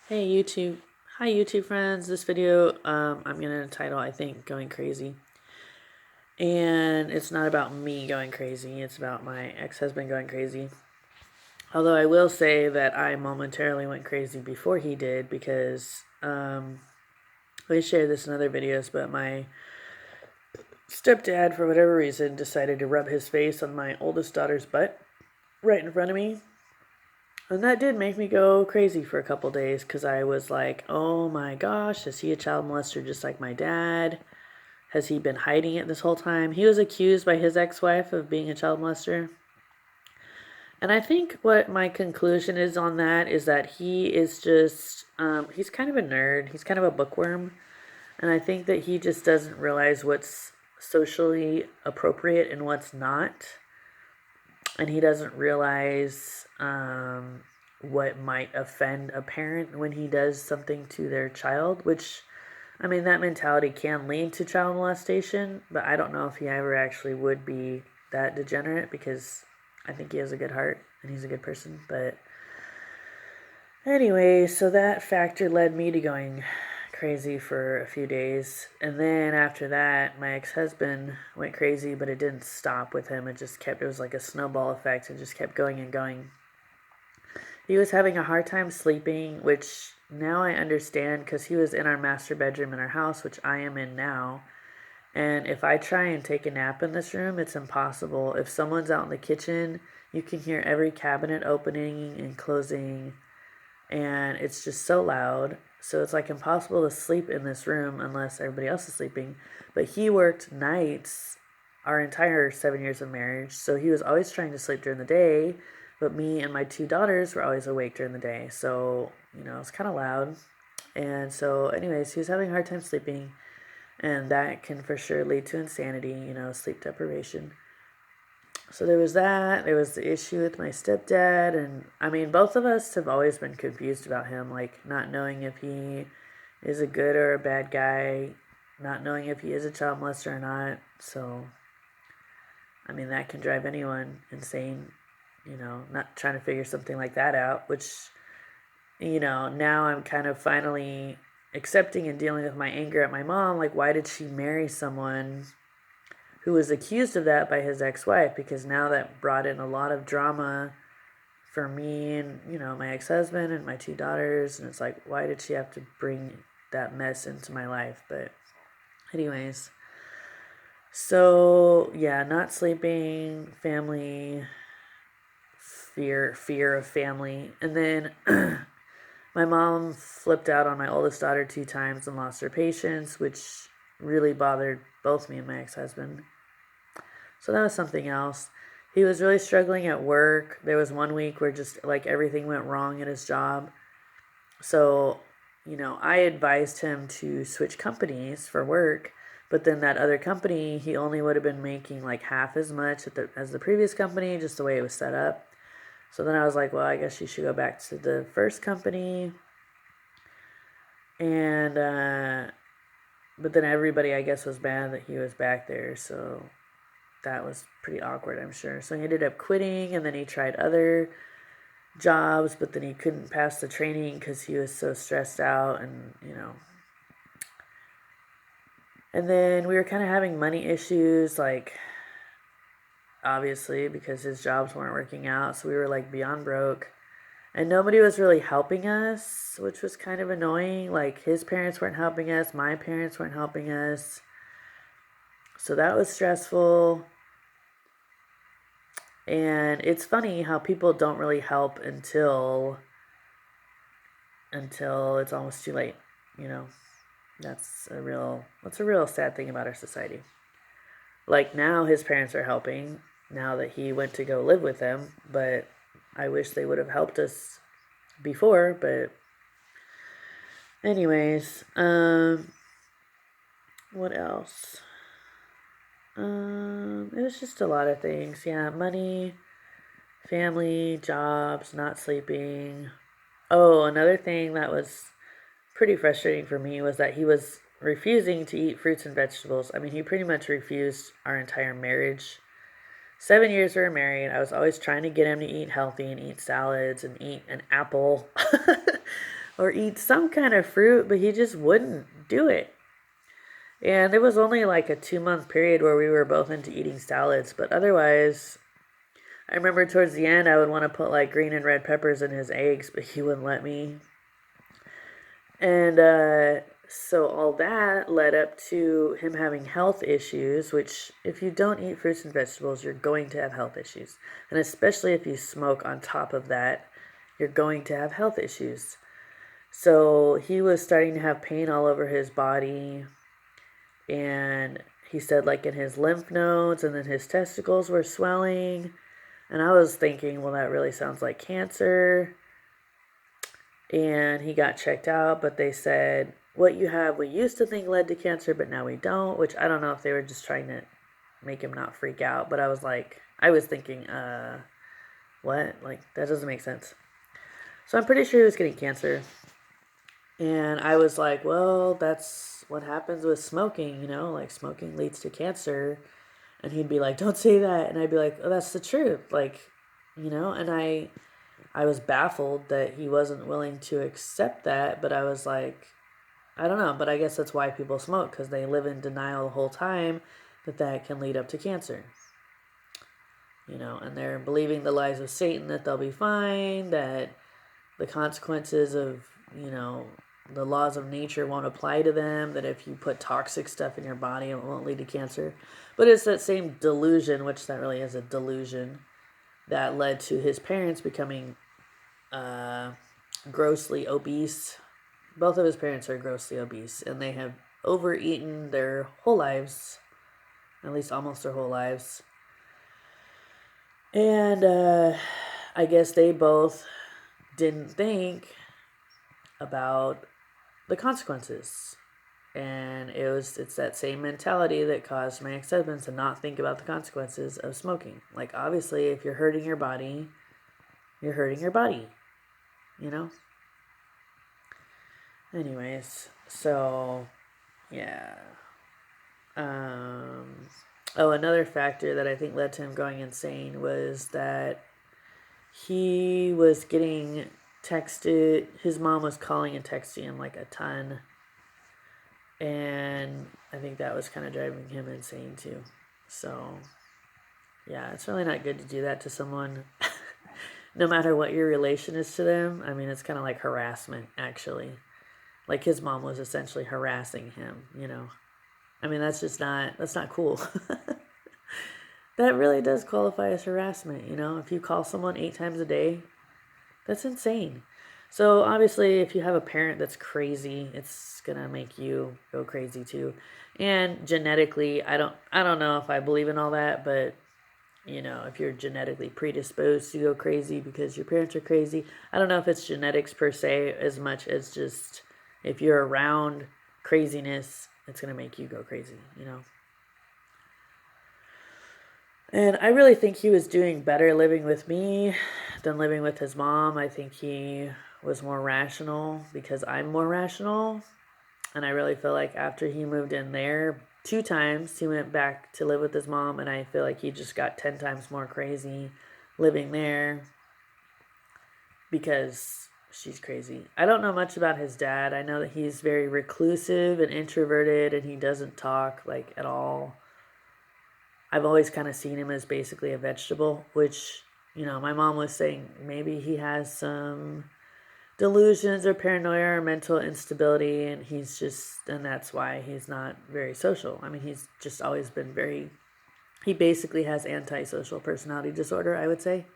Hey YouTube. Hi YouTube friends. This video I'm gonna title I think Going Crazy. And it's not about me going crazy, it's about my ex-husband going crazy. Although I will say that I momentarily went crazy before he did because I shared this in other videos, but my stepdad for whatever reason decided to rub his face on my oldest daughter's butt right in front of me. And that did make me go crazy for a couple days because I was like, oh my gosh, is he a child molester just like my dad? Has he been hiding it this whole time? He was accused by his ex-wife of being a child molester. And I think what my conclusion is on that is that he is just, he's kind of a nerd. He's kind of a bookworm. And I think that he just doesn't realize what's socially appropriate and what's not. And he doesn't realize what might offend a parent when he does something to their child, which, I mean, that mentality can lead to child molestation, but I don't know if he ever actually would be that degenerate because I think he has a good heart and he's a good person. But anyway, so that factor led me to going crazy for a few days. And then after that, my ex-husband went crazy, but it didn't stop with him. It was like a snowball effect. It just kept going and going. He was having a hard time sleeping, which now I understand because he was in our master bedroom in our house, which I am in now. And if I try and take a nap in this room, it's impossible. If someone's out in the kitchen, you can hear every cabinet opening and closing, and it's just so loud. So it's like impossible to sleep in this room unless everybody else is sleeping. But he worked nights our entire 7 years of marriage, so he was always trying to sleep during the day, but me and my two daughters were always awake during the day. So, it's kind of loud. And so, anyways, he was having a hard time sleeping, and that can for sure lead to insanity, sleep deprivation. So there was that. There was the issue with my stepdad. And I mean, both of us have always been confused about him, like not knowing if he is a good or a bad guy, not knowing if he is a child molester or not. So, I mean, that can drive anyone insane, not trying to figure something like that out, which, now I'm kind of finally accepting and dealing with my anger at my mom. Like, why did she marry someone who was accused of that by his ex-wife? Because now that brought in a lot of drama for me and, my ex-husband and my two daughters. And it's like, why did she have to bring that mess into my life? But anyways, so yeah, not sleeping, family, fear of family. And then my mom flipped out on my oldest daughter 2 times and lost her patience, which really bothered both me and my ex-husband. So that was something else. He was really struggling at work. There was one week where just like everything went wrong at his job. So, I advised him to switch companies for work, but then that other company, he only would have been making like half as much as the previous company, just the way it was set up. So then I was like, well, I guess you should go back to the first company. And, but then everybody, I guess, was mad that he was back there. So that was pretty awkward, I'm sure. So he ended up quitting, and then he tried other jobs, but then he couldn't pass the training because he was so stressed out, and. And then we were kind of having money issues, like, obviously, because his jobs weren't working out. So we were like beyond broke. And nobody was really helping us, which was kind of annoying. Like, his parents weren't helping us, my parents weren't helping us. So that was stressful. And it's funny how people don't really help until it's almost too late, you know. That's a real sad thing about our society. Like, now his parents are helping now that he went to go live with them, but I wish they would have helped us before. But anyways, what else? It was just a lot of things. Yeah, money, family, jobs, not sleeping. Oh, another thing that was pretty frustrating for me was that he was refusing to eat fruits and vegetables. I mean, he pretty much refused our entire marriage. 7 years we were married. I was always trying to get him to eat healthy and eat salads and eat an apple. or eat some kind of fruit, but he just wouldn't do it. And it was only like a 2 month period where we were both into eating salads, but otherwise, I remember towards the end I would want to put like green and red peppers in his eggs, but he wouldn't let me. And so all that led up to him having health issues, which if you don't eat fruits and vegetables, you're going to have health issues. And especially if you smoke on top of that, you're going to have health issues. So he was starting to have pain all over his body. And he said like in his lymph nodes, and then his testicles were swelling. And I was thinking, well, that really sounds like cancer. And he got checked out, but they said, what you have, we used to think led to cancer, but now we don't, which I don't know if they were just trying to make him not freak out. But I was thinking, what? Like, that doesn't make sense. So I'm pretty sure he was getting cancer. And I was like, well, that's what happens with smoking, like smoking leads to cancer. And he'd be like, don't say that. And I'd be like, oh, that's the truth. Like, and I was baffled that he wasn't willing to accept that, but I was like, I don't know, but I guess that's why people smoke, because they live in denial the whole time that can lead up to cancer. And they're believing the lies of Satan that they'll be fine, that the consequences of, the laws of nature won't apply to them, that if you put toxic stuff in your body, it won't lead to cancer. But it's that same delusion, which that really is a delusion, that led to his parents becoming grossly obese. Both of his parents are grossly obese, and they have overeaten their whole lives, at least almost their whole lives. And I guess they both didn't think about the consequences. And it's that same mentality that caused my ex-husband to not think about the consequences of smoking. Like, obviously, if you're hurting your body, you're hurting your body, Anyways, so, yeah. Another factor that I think led to him going insane was that he was getting texted. His mom was calling and texting him like a ton. And I think that was kind of driving him insane too. So, yeah, it's really not good to do that to someone, no matter what your relation is to them. I mean, it's kind of like harassment, actually. Like, his mom was essentially harassing him, I mean, that's not cool. That really does qualify as harassment, If you call someone 8 times a day, that's insane. So, obviously, if you have a parent that's crazy, it's going to make you go crazy too. And genetically, I don't know if I believe in all that, but, if you're genetically predisposed to go crazy because your parents are crazy, I don't know if it's genetics per se as much as just if you're around craziness, it's going to make you go crazy, And I really think he was doing better living with me than living with his mom. I think he was more rational because I'm more rational. And I really feel like after he moved in there 2 times, he went back to live with his mom. And I feel like he just got 10 times more crazy living there because she's crazy. I don't know much about his dad. I know that he's very reclusive and introverted, and he doesn't talk like at all. I've always kind of seen him as basically a vegetable, which, my mom was saying maybe he has some delusions or paranoia or mental instability, and that's why he's not very social. I mean, he's just always been he basically has antisocial personality disorder, I would say.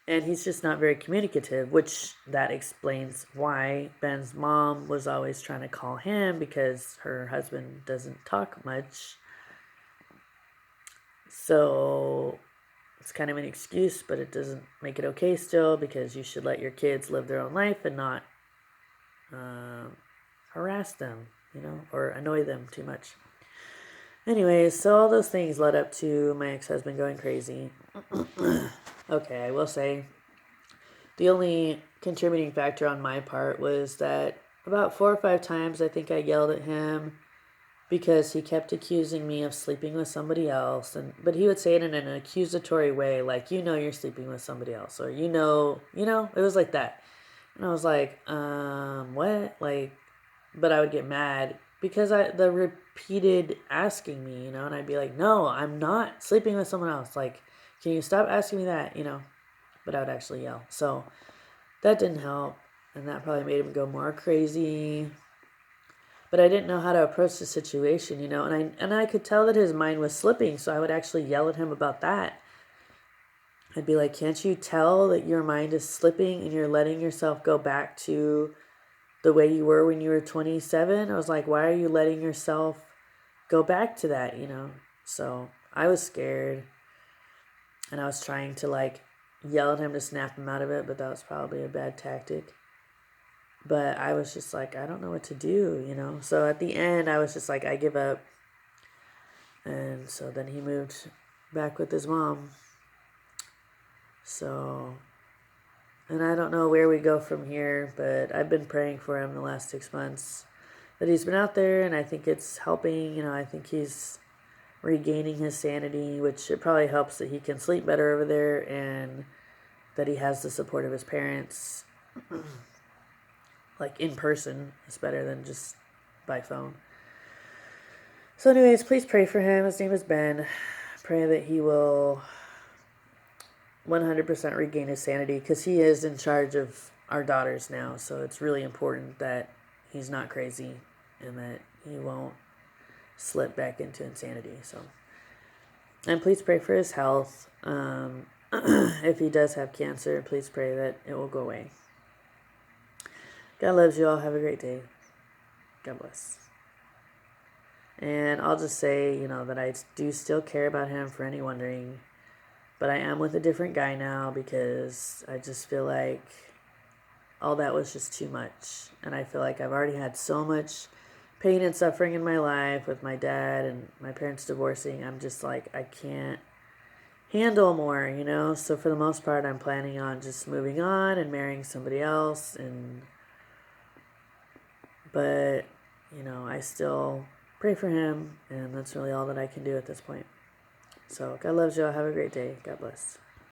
And he's just not very communicative, which that explains why Ben's mom was always trying to call him, because her husband doesn't talk much. So it's kind of an excuse, but it doesn't make it okay still, because you should let your kids live their own life and not harass them, or annoy them too much. Anyways, so all those things led up to my ex-husband going crazy. Okay, I will say the only contributing factor on my part was that about 4 or 5 times I think I yelled at him because he kept accusing me of sleeping with somebody else, but he would say it in an accusatory way, like, you're sleeping with somebody else, or it was like that. And I was like, what? Like, but I would get mad because the repeated asking me, and I'd be like, no, I'm not sleeping with someone else. Like, can you stop asking me that? But I would actually yell. So that didn't help, and that probably made him go more crazy. But I didn't know how to approach the situation, and I could tell that his mind was slipping, so I would actually yell at him about that. I'd be like, can't you tell that your mind is slipping and you're letting yourself go back to the way you were when you were 27? I was like, why are you letting yourself go back to that? So I was scared, and I was trying to like yell at him to snap him out of it, but that was probably a bad tactic. But I was just like, I don't know what to do. So at the end, I was just like, I give up. And so then he moved back with his mom. So, and I don't know where we go from here, but I've been praying for him the last 6 months that he's been out there, and I think it's helping. I think he's regaining his sanity, which it probably helps that he can sleep better over there and that he has the support of his parents. Like in person, it's better than just by phone. So anyways, please pray for him. His name is Ben. Pray that he will 100% regain his sanity, because he is in charge of our daughters now. So it's really important that he's not crazy and that he won't slip back into insanity. So, and please pray for his health. If he does have cancer, please pray that it will go away. God loves you all. Have a great day. God bless. And I'll just say, that I do still care about him, for any wondering. But I am with a different guy now because I just feel like all that was just too much. And I feel like I've already had so much pain and suffering in my life with my dad and my parents divorcing. I'm just like, I can't handle more. So for the most part, I'm planning on just moving on and marrying somebody else. But, I still pray for him, and that's really all that I can do at this point. So God loves you all. Have a great day. God bless.